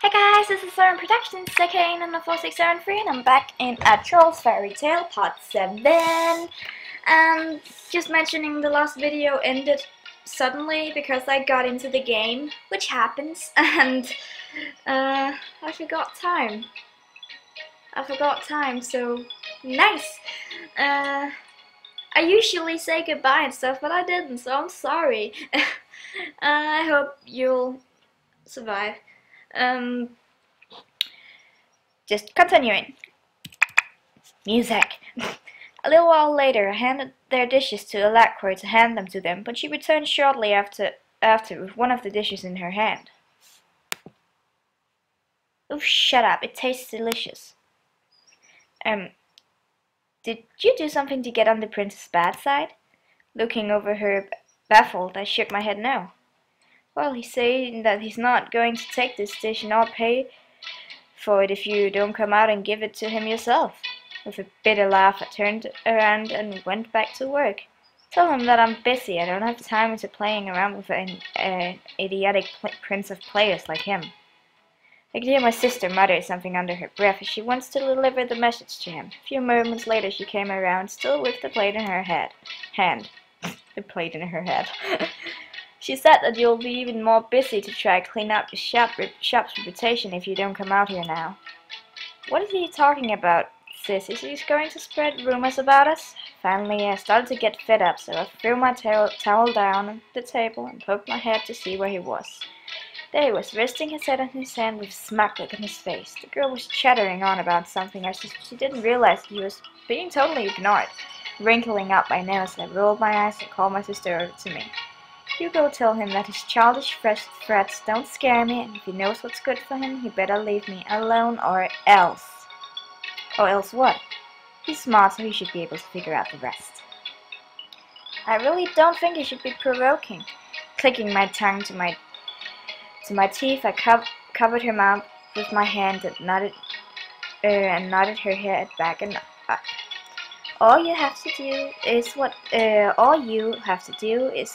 Hey guys, this is Siren Productions, aka Nana4673, and I'm back in A Troll's Fairy Tale Part 7. And just mentioning, the last video ended suddenly because I got into the game, which happens, and I forgot time. So nice! I usually say goodbye and stuff, but I didn't, so I'm sorry. I hope you'll survive. Just continuing. Music. A little while later, I handed their dishes to Alacroix to hand them to them, but she returned shortly after with one of the dishes in her hand. Oh, shut up! It tastes delicious. Did you do something to get on the prince's bad side? Looking over her, baffled, I shook my head no. Well, he's saying that he's not going to take this dish and I'll pay for it if you don't come out and give it to him yourself. With a bitter laugh, I turned around and went back to work. Tell him that I'm busy. I don't have time to playing around with an idiotic prince of players like him. I could hear my sister mutter something under her breath as she wants to deliver the message to him. A few moments later, she came around, still with the plate in her hand. The plate in her head. She said that you'll be even more busy to try to clean up the shop's reputation if you don't come out here now. What is he talking about, sis? Is he going to spread rumors about us? Finally, I started to get fed up, so I threw my towel down on the table and poked my head to see where he was. There he was, resting his head on his hand with a smug look on his face. The girl was chattering on about something as she didn't realize that he was being totally ignored. Wrinkling up my nose, I rolled my eyes and called my sister over to me. You go tell him that his childish threats don't scare me, and if he knows what's good for him, he better leave me alone or else. Or else what? He's smart, so he should be able to figure out the rest. I really don't think he should be provoking. Clicking my tongue to my teeth, I covered her mouth with my hand and nodded her head back and up. All you have to do is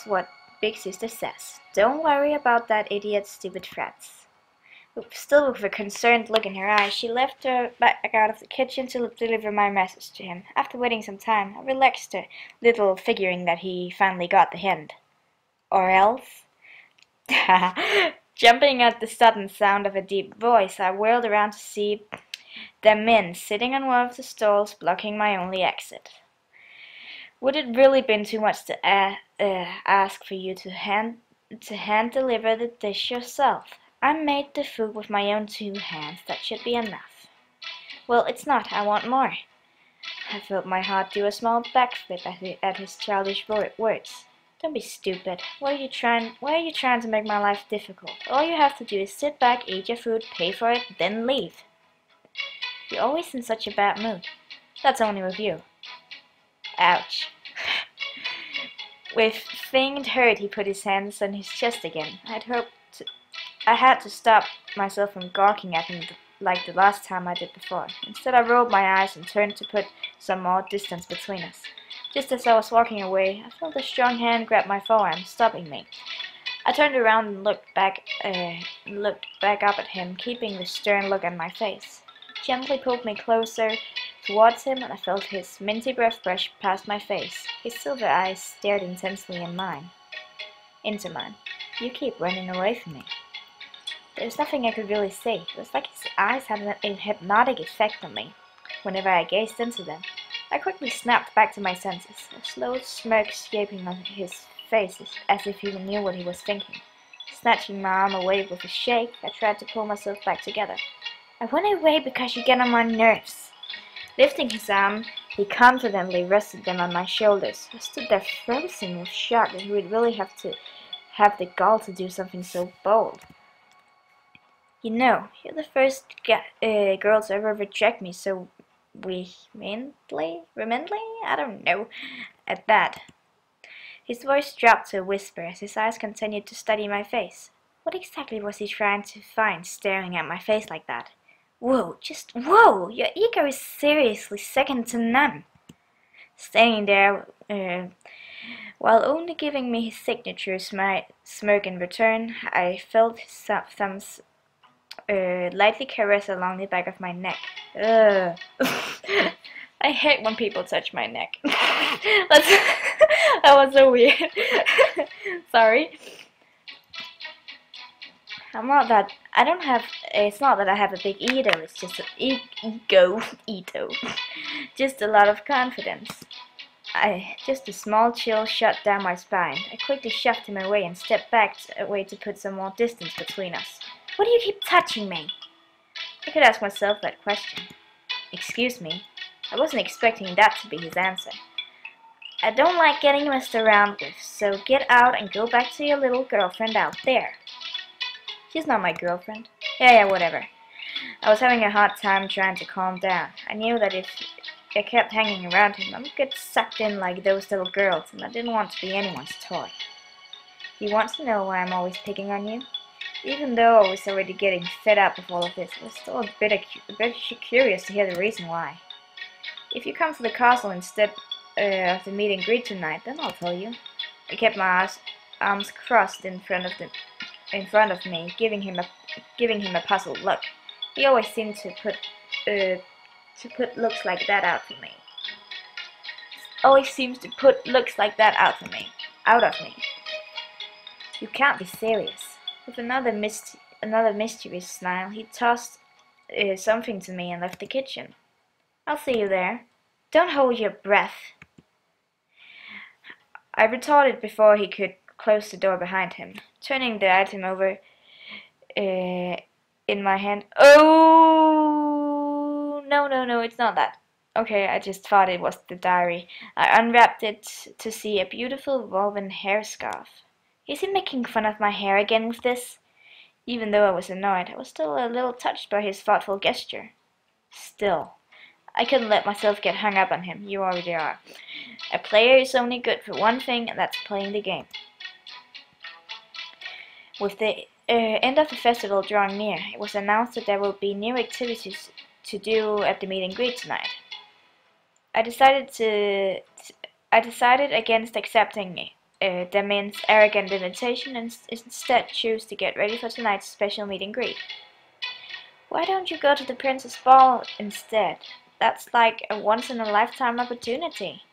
what Big Sister says. Don't worry about that idiot's stupid threats. Still with a concerned look in her eyes, she left her back out of the kitchen to deliver my message to him. After waiting some time, I relaxed a little, figuring that he finally got the hint. Or else? Jumping at the sudden sound of a deep voice, I whirled around to see the men sitting on one of the stalls, blocking my only exit. Would it really been too much to ask for you to hand deliver the dish yourself? I made the food with my own 2 hands. That should be enough. Well, it's not. I want more. I felt my heart do a small backflip at his childish words. Don't be stupid. Why are you trying to make my life difficult? All you have to do is sit back, eat your food, pay for it, then leave. You're always in such a bad mood. That's only with you. Ouch. With feigned hurt, he put his hands on his chest again. I had to stop myself from gawking at him like the last time I did before. Instead, I rolled my eyes and turned to put some more distance between us. Just as I was walking away, I felt a strong hand grab my forearm, stopping me. I turned around and looked back up at him, keeping the stern look on my face. He gently pulled me closer towards him, and I felt his minty breath brush past my face. His silver eyes stared intensely into mine. You keep running away from me. There was nothing I could really say. It was like his eyes had a hypnotic effect on me whenever I gazed into them. I quickly snapped back to my senses, a slow smirk escaping on his face as if he knew what he was thinking. Snatching my arm away with a shake, I tried to pull myself back together. I went away because you get on my nerves. Lifting his arm, he confidently rested them on my shoulders. I stood there frozen with shock that he would really have the gall to do something so bold. You know, you're the first girl to ever reject me so vehemently? I don't know. At that, his voice dropped to a whisper as his eyes continued to study my face. What exactly was he trying to find, staring at my face like that? Whoa, just whoa! Your ego is seriously second to none. Standing there, while only giving me his signature smirk in return, I felt his thumbs lightly caress along the back of my neck. Ugh. I hate when people touch my neck. That was so weird. Sorry. I don't have, it's not that I have a big ego, it's just an ego, just a lot of confidence. Just a small chill shot down my spine. I quickly shoved him away and stepped back away to put some more distance between us. Why do you keep touching me? I could ask myself that question. Excuse me. I wasn't expecting that to be his answer. I don't like getting messed around with, so get out and go back to your little girlfriend out there. She's not my girlfriend. Yeah, whatever. I was having a hard time trying to calm down. I knew that if I kept hanging around him, I would get sucked in like those little girls, and I didn't want to be anyone's toy. Do you want to know why I'm always picking on you? Even though I was already getting fed up with all of this, I was still a bit curious to hear the reason why. If you come to the castle instead of the meet and greet tonight, then I'll tell you. I kept my arms crossed in front of me, giving him a puzzled look. He always seemed to put looks like that out for me. Always seems to put looks like that out of me. You can't be serious. With another mischievous smile, he tossed something to me and left the kitchen. I'll see you there. Don't hold your breath. I retorted before he could close the door behind him, turning the item over in my hand. Oh, no, it's not that. Okay, I just thought it was the diary. I unwrapped it to see a beautiful woven hair scarf. Is he making fun of my hair again with this? Even though I was annoyed, I was still a little touched by his thoughtful gesture. Still, I couldn't let myself get hung up on him. You already are. A player is only good for one thing, and that's playing the game. With the end of the festival drawing near, it was announced that there will be new activities to do at the meet and greet tonight. I decided against accepting Damin's arrogant invitation and instead choose to get ready for tonight's special meet and greet. Why don't you go to the Princess Ball instead? That's like a once-in-a-lifetime opportunity.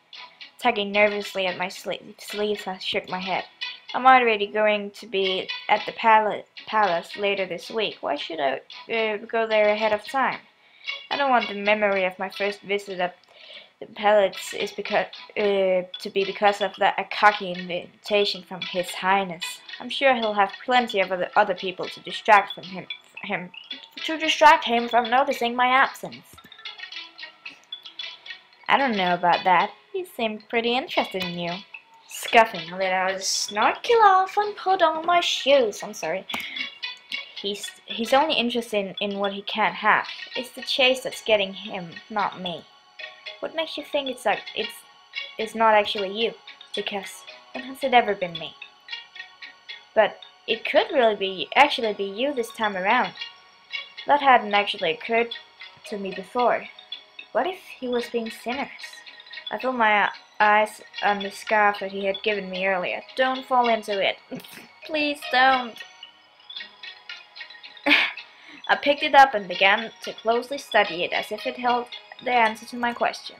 Tugging nervously at my sleeves, I shook my head. I'm already going to be at the palace later this week. Why should I go there ahead of time? I don't want the memory of my first visit at the palace is to be because of a cocky invitation from His Highness. I'm sure he'll have plenty of other people to distract him from noticing my absence. I don't know about that. He seemed pretty interested in you. Scuffing, I let out a snarky laugh and put on my shoes. I'm sorry. He's only interested in what he can't have. It's the chase that's getting him, not me. What makes you think it's not actually you? Because when has it ever been me? But it could really actually be you this time around. That hadn't actually occurred to me before. What if he was being generous? I felt my eyes on the scarf that he had given me earlier. Don't fall into it. Please don't. I picked it up and began to closely study it as if it held the answer to my question.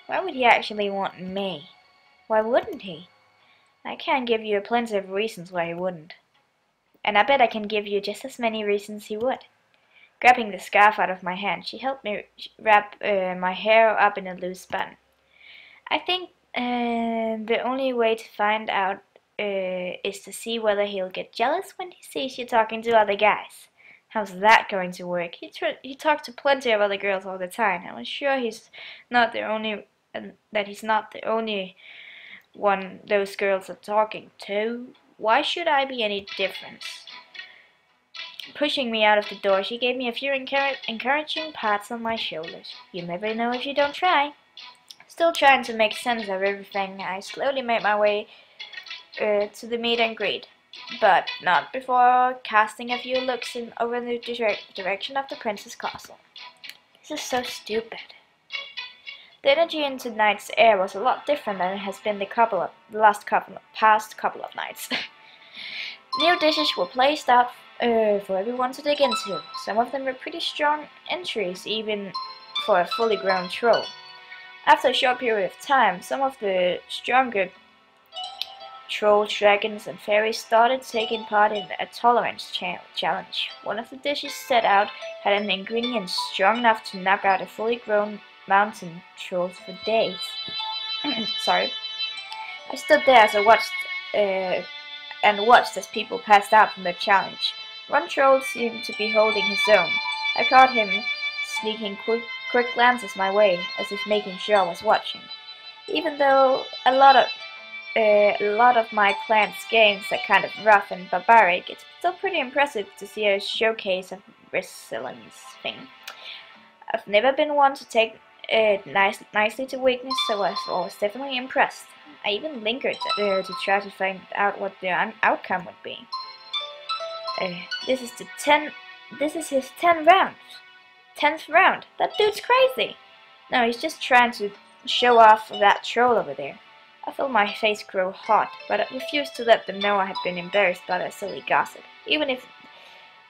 Why would he actually want me? Why wouldn't he? I can't give you plenty of reasons why he wouldn't. And I bet I can give you just as many reasons he would. Grabbing the scarf out of my hand, she helped me wrap my hair up in a loose bun. I think the only way to find out is to see whether he'll get jealous when he sees you talking to other guys. How's that going to work? He talked to plenty of other girls all the time. I'm sure he's not the only one those girls are talking to. Why should I be any different? Pushing me out of the door, she gave me a few encouraging pats on my shoulders. You never know if you don't try. Still trying to make sense of everything, I slowly made my way to the meet and greet, but not before casting a few looks over the direction of the Prince's castle. This is so stupid. The energy in tonight's air was a lot different than it has been the past couple of nights. New dishes were placed out for everyone to dig into. Some of them were pretty strong entries, even for a fully grown troll. After a short period of time, some of the stronger trolls, dragons, and fairies started taking part in a tolerance challenge. One of the dishes set out had an ingredient strong enough to knock out a fully grown mountain troll for days. Sorry. I stood there as I watched as people passed out from the challenge. One troll seemed to be holding his own. I caught him sneaking quick glances my way, as if making sure I was watching. Even though a lot of my clan's games are kind of rough and barbaric, it's still pretty impressive to see a showcase of resilience thing. I've never been one to take nicely to weakness, so I was definitely impressed. I even lingered to try to find out what the outcome would be. This is his 10th round. That dude's crazy. No, he's just trying to show off that troll over there. I felt my face grow hot, but I refused to let them know I had been embarrassed by their silly gossip. Even if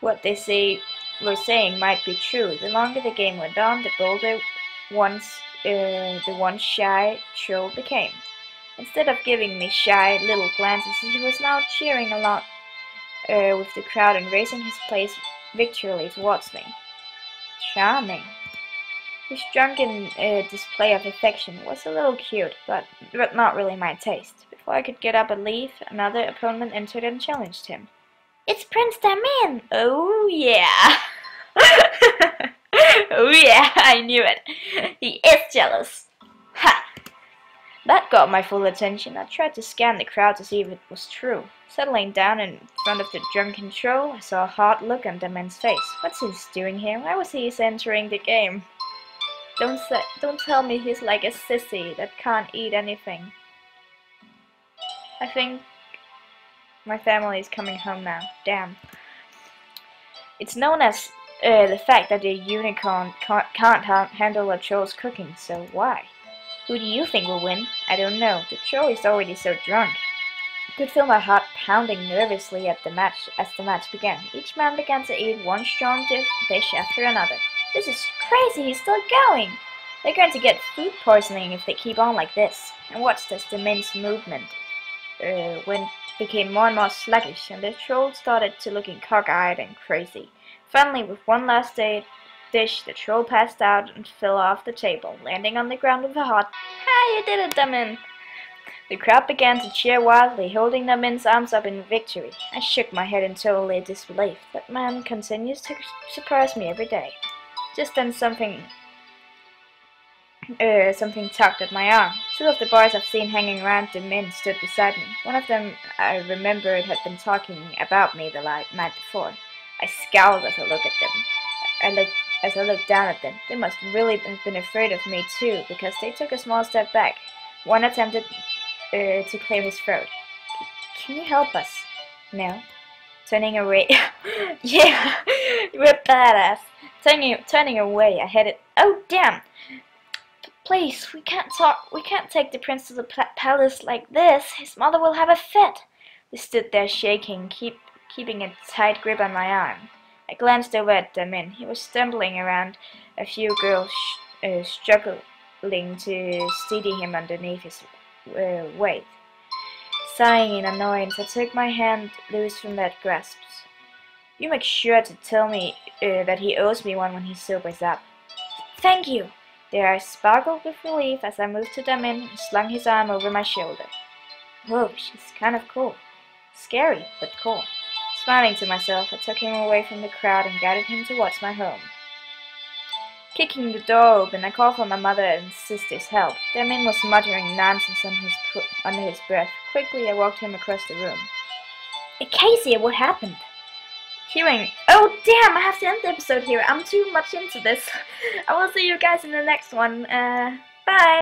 what they were saying might be true, the longer the game went on, the bolder the one shy troll became. Instead of giving me shy little glances, he was now cheering along with the crowd and raising his place victoriously towards me. Charming. His drunken display of affection was a little cute, but not really my taste. Before I could get up and leave, another opponent entered and challenged him. It's Prince Damin! Oh yeah! Oh yeah, I knew it. He is jealous. Ha! That got my full attention. I tried to scan the crowd to see if it was true. Settling down in front of the drunken troll, I saw a hard look on Damin's face. What's he doing here? Why was he entering the game? Don't tell me he's like a sissy that can't eat anything. I think my family is coming home now. Damn. It's known as the fact that the unicorn can't handle a troll's cooking, so why? Who do you think will win? I don't know. The troll is already so drunk. I could feel my heart pounding nervously as the match began. Each man began to eat one strong dish after another. This is crazy, he's still going! They're going to get food poisoning if they keep on like this. And watched as the men's movement became more and more sluggish, and the troll started to looking cock-eyed and crazy. Finally, with one last dish, the troll passed out and fell off the table, landing on the ground with a hard "Ha! You did it, Damin!" The crowd began to cheer wildly, holding Damin's arms up in victory. I shook my head in total disbelief. That man continues to surprise me every day. Just then something tugged at my arm. Two of the boys I've seen hanging around Damin stood beside me. One of them, I remembered, had been talking about me the night before. I scowled as I looked at them. As I looked down at them, they must really have been afraid of me too, because they took a small step back. One attempted to clear his throat. Can you help us? No. Turning away. Yeah, we're badass. Turning away, I headed. Oh damn! Please, we can't talk. We can't take the prince to the palace like this. His mother will have a fit. They stood there shaking, keeping a tight grip on my arm. I glanced over at Damin. He was stumbling around a few girls, struggling to steady him underneath his weight. Sighing in annoyance, I took my hand loose from that grasp. You make sure to tell me that he owes me one when he sobers up. Thank you! Their eyes sparkled with relief as I moved to Damin and slung his arm over my shoulder. Whoa, she's kind of cool. Scary, but cool. Smiling to myself, I took him away from the crowd and guided him towards my home. Kicking the door open, I called for my mother and sister's help. Damin was muttering nonsense under his breath. Quickly, I walked him across the room. Casey, what happened? Oh damn, I have to end the episode here. I'm too much into this. I will see you guys in the next one. Bye!